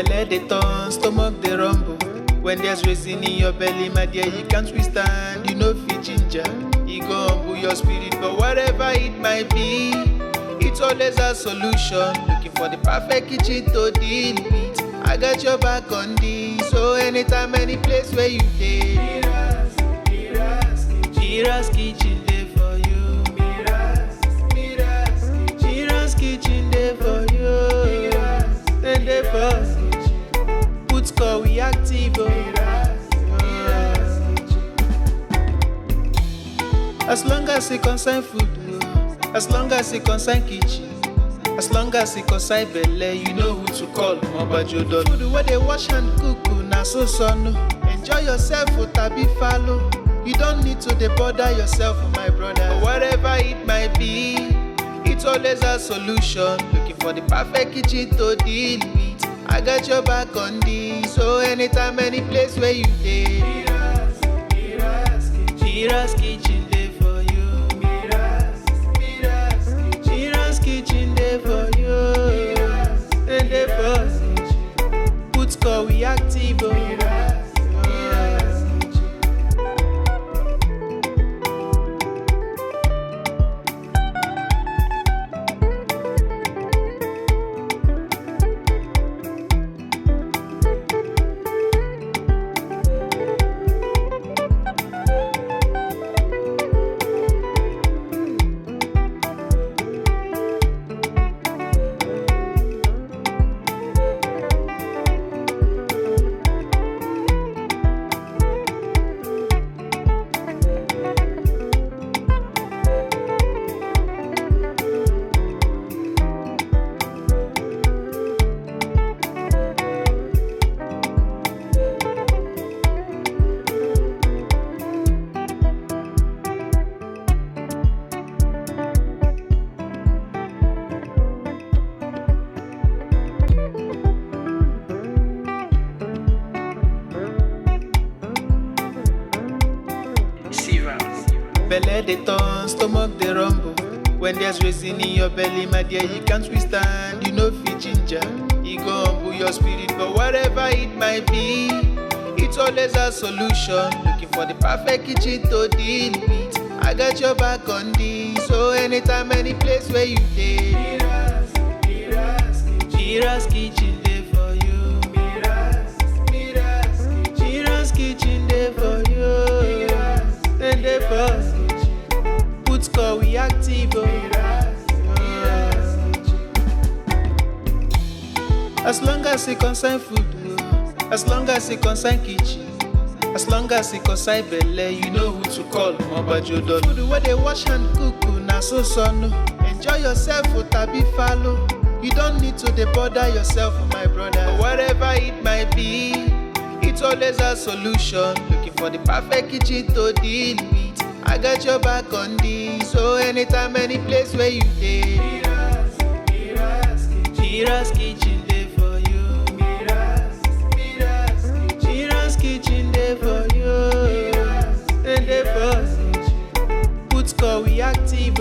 Belle dey turn, stomach dey rumble. When there's reason in your belly, my dear, you can't withstand. You know fit ginger, e go humble your spirit. But whatever it might be, it's always a solution. Looking for the perfect kitchen to deal with. I got your back on this. So anytime, any place where you dey, Mira's kitchen dey for you. Mira's kitchen dey for you. Then dey for put score we active. As long as it concern food, as long as it concern kitchen, as long as it concern belle, you know who to call. Mobajodo. Food where they wash and cook, na so no. Enjoy yourself, tabi follow. You don't need to bother yourself, my brother. But whatever it might be, it's always a solution. Looking for the perfect kitchen to deal with. I got your back on this. So anytime, any place where you dey, Mira's kitchen dey for you. Mira's kitchen dey for you. And dey for put score we active. Belle dey turn, stomach dey rumble. When there's reason in your belly, my dear, you can't withstand. You know fit ginger, e go humble your spirit. But whatever it might be, it's always a solution. Looking for the perfect kitchen to deal with. I got your back on this. So anytime, any place where you dey, Mira's kitchen dey for you. Mira's kitchen dey for you. Then dey for put score we active. As long as it concern food, as long as it concern kitchen, as long as it concern belle, you know who to call. Mobajodo. Food where they wash and cook, na so no. Enjoy yourself, tabi follow. You don't need to bother yourself, my brother. But whatever it might be, it's always a solution. Looking for the perfect kitchen to deal with. I got your back on this. So anytime, any place where you dey, Mira's kitchen dey for you. Mira's kitchen dey for you. And dey for put score we active.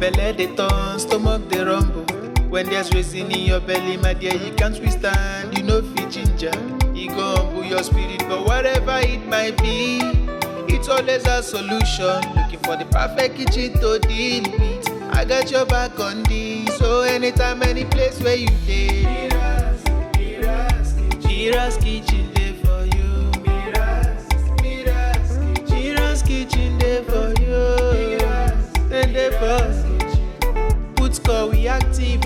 Belle dey turn, stomach dey rumble. When there's reason in your belly, my dear, you can't withstand. You know fit ginger, e go humble your spirit. But whatever it might be, it's always a solution. Looking for the perfect kitchen to deal with. I got your back on this. So So anytime, any place where you dey, MIRA'S kitchen dey for you. MIRA'S kitchen dey for you. Then dey for put call we active.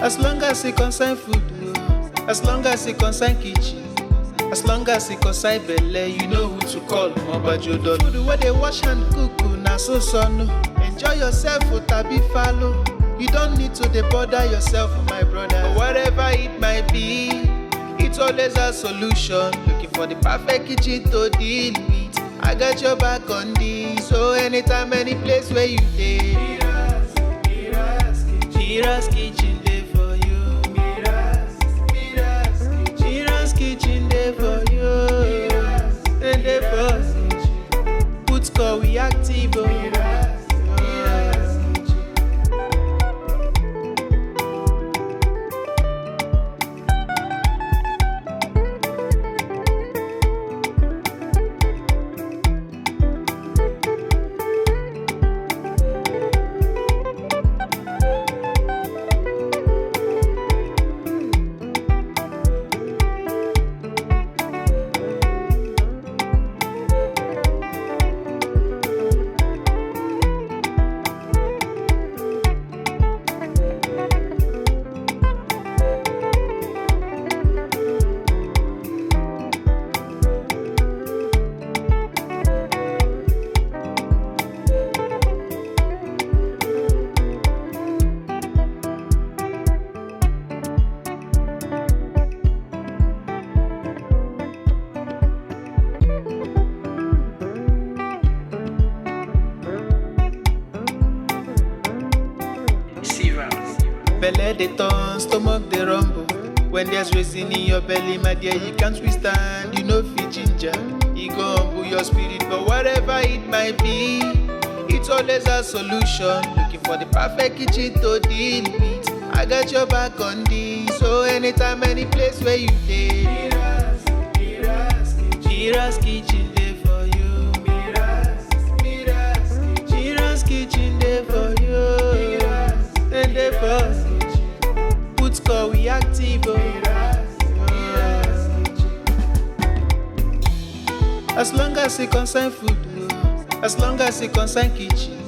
As long as it concern food, as long as it concern kitchen, as long as it concern belle, you know who to call. Mobajodo. Food where they wash hand cook, na so no. Enjoy yourself, tabi follow. You don't need to dey bother yourself, my brother. But whatever it might be, it's always a solution. Looking for the perfect kitchen to deal with. I got your back on this. So anytime, any place where you dey, MIRA'S kitchen dey for you. MIRA'S kitchen dey for you. Then dey for put call we active. Belle dey turn, stomach dey rumble. When there's reason in your belly, my dear, you can't withstand. You know fit ginger, e go humble your spirit. But whatever it might be, it's always a solution. Looking for the perfect kitchen to deal with. I got your back on this. So anytime, any place where you dey, MIRA'S kitchen dey for you. MIRA'S kitchen dey for you. Then dey for put call we active. As long as it concern food, as long as it concern kitchen,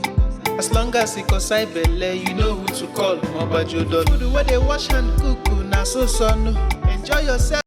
as long as it concern belle, you know who to call. Mobajodo. Food where they wash hand cook, na so no. Enjoy yourself.